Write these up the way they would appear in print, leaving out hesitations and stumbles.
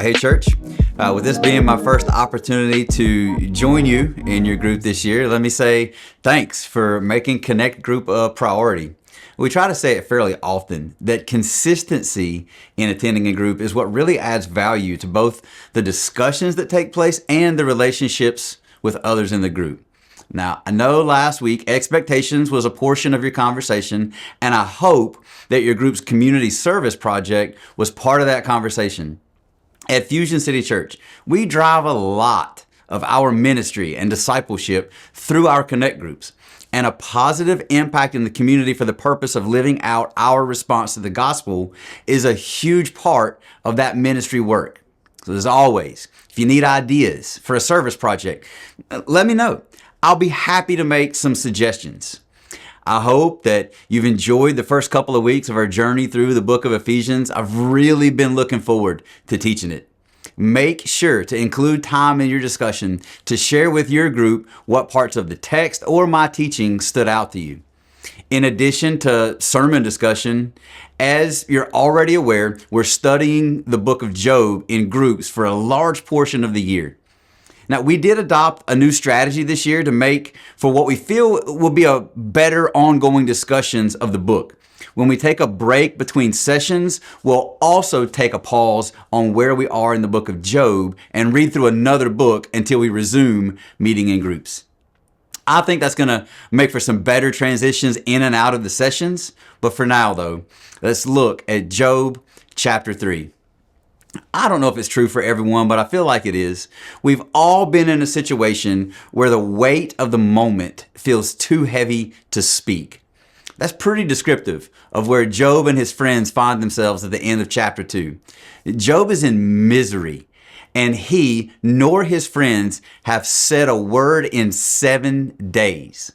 Hey, church. With this being my first opportunity to join you in your group this year, let me say thanks for making Connect Group a priority. We try to say it fairly often that consistency in attending a group is what really adds value to both the discussions that take place and the relationships with others in the group. Now, I know last week expectations was a portion of your conversation, and I hope that your group's community service project was part of that conversation. At Fusion City Church, we drive a lot of our ministry and discipleship through our Connect groups, and a positive impact in the community for the purpose of living out our response to the gospel is a huge part of that ministry work. So as always, if you need ideas for a service project, let me know. I'll be happy to make some suggestions. I hope that you've enjoyed the first couple of weeks of our journey through the book of Ephesians. I've really been looking forward to teaching it. Make sure to include time in your discussion to share with your group what parts of the text or my teaching stood out to you. In addition to sermon discussion, as you're already aware, we're studying the book of Job in groups for a large portion of the year. Now, we did adopt a new strategy this year to make for what we feel will be a better ongoing discussions of the book. When we take a break between sessions, we'll also take a pause on where we are in the book of Job and read through another book until we resume meeting in groups. I think that's going to make for some better transitions in and out of the sessions. But for now, though, let's look at Job chapter 3. I don't know if it's true for everyone, but I feel like it is. We've all been in a situation where the weight of the moment feels too heavy to speak. That's pretty descriptive of where Job and his friends find themselves at the end of chapter 2. Job is in misery, and he nor his friends have said a word in 7 days.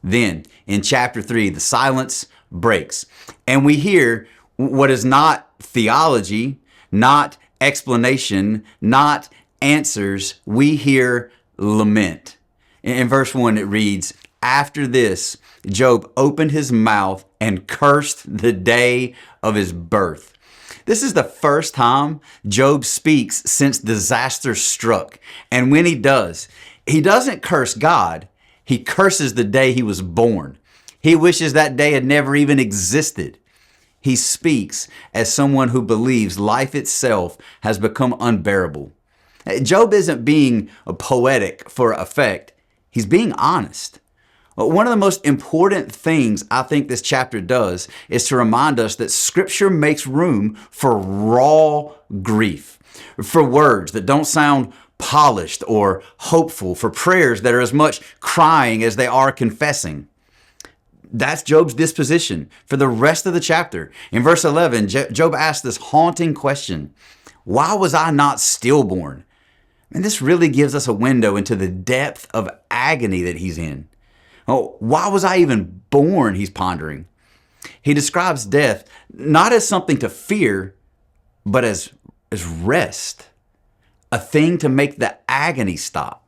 Then, in chapter 3, the silence breaks, and we hear what is not theology, not explanation, not answers. We hear lament. In verse 1, it reads, "After this, Job opened his mouth and cursed the day of his birth." This is the first time Job speaks since disaster struck. And when he does, he doesn't curse God. He curses the day he was born. He wishes that day had never even existed. He speaks as someone who believes life itself has become unbearable. Job isn't being poetic for effect. He's being honest. One of the most important things I think this chapter does is to remind us that Scripture makes room for raw grief, for words that don't sound polished or hopeful, for prayers that are as much crying as they are confessing. That's Job's disposition for the rest of the chapter. In verse 11, Job asks this haunting question: why was I not stillborn? And this really gives us a window into the depth of agony that he's in. Oh, why was I even born? He's pondering. He describes death not as something to fear, but as rest, a thing to make the agony stop.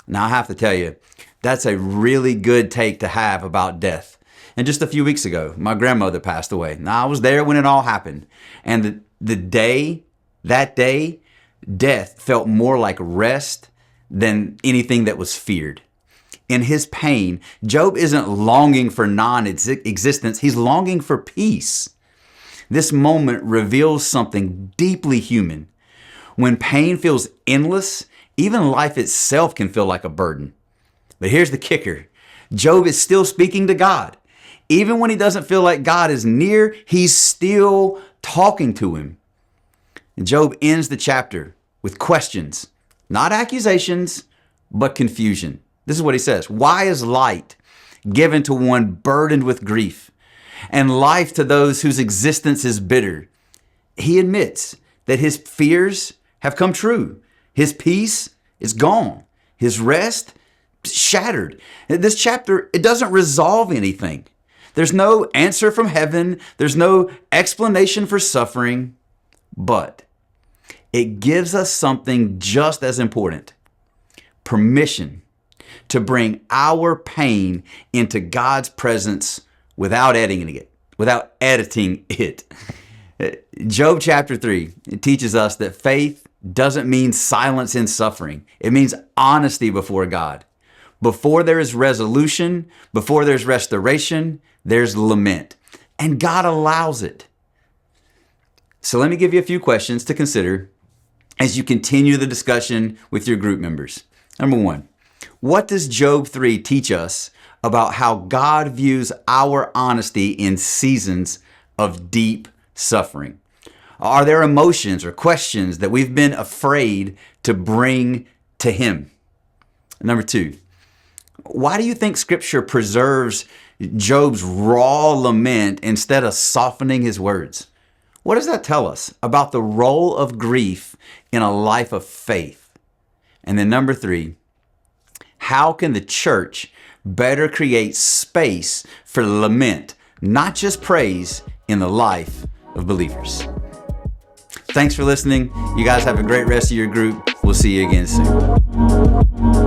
Now, I have to tell you, that's a really good take to have about death. And just a few weeks ago, my grandmother passed away. Now, I was there when it all happened. And that day, death felt more like rest than anything that was feared. In his pain, Job isn't longing for non-existence. He's longing for peace. This moment reveals something deeply human. When pain feels endless, even life itself can feel like a burden. But here's the kicker. Job is still speaking to God. Even when he doesn't feel like God is near, he's still talking to him. And Job ends the chapter with questions, not accusations, but confusion. This is what he says: why is light given to one burdened with grief, and life to those whose existence is bitter? He admits that his fears have come true. His peace is gone. His rest shattered. This chapter, it doesn't resolve anything. There's no answer from heaven. There's no explanation for suffering, but it gives us something just as important: permission to bring our pain into God's presence without editing it. Job chapter 3, it teaches us that faith doesn't mean silence in suffering. It means honesty before God. Before there is resolution, before there's restoration, there's lament. And God allows it. So let me give you a few questions to consider as you continue the discussion with your group members. Number one, what does Job 3 teach us about how God views our honesty in seasons of deep suffering? Are there emotions or questions that we've been afraid to bring to Him? Number two, why do you think Scripture preserves Job's raw lament instead of softening his words? What does that tell us about the role of grief in a life of faith? And then number three, how can the church better create space for lament, not just praise, in the life of believers? Thanks for listening. You guys have a great rest of your group. We'll see you again soon.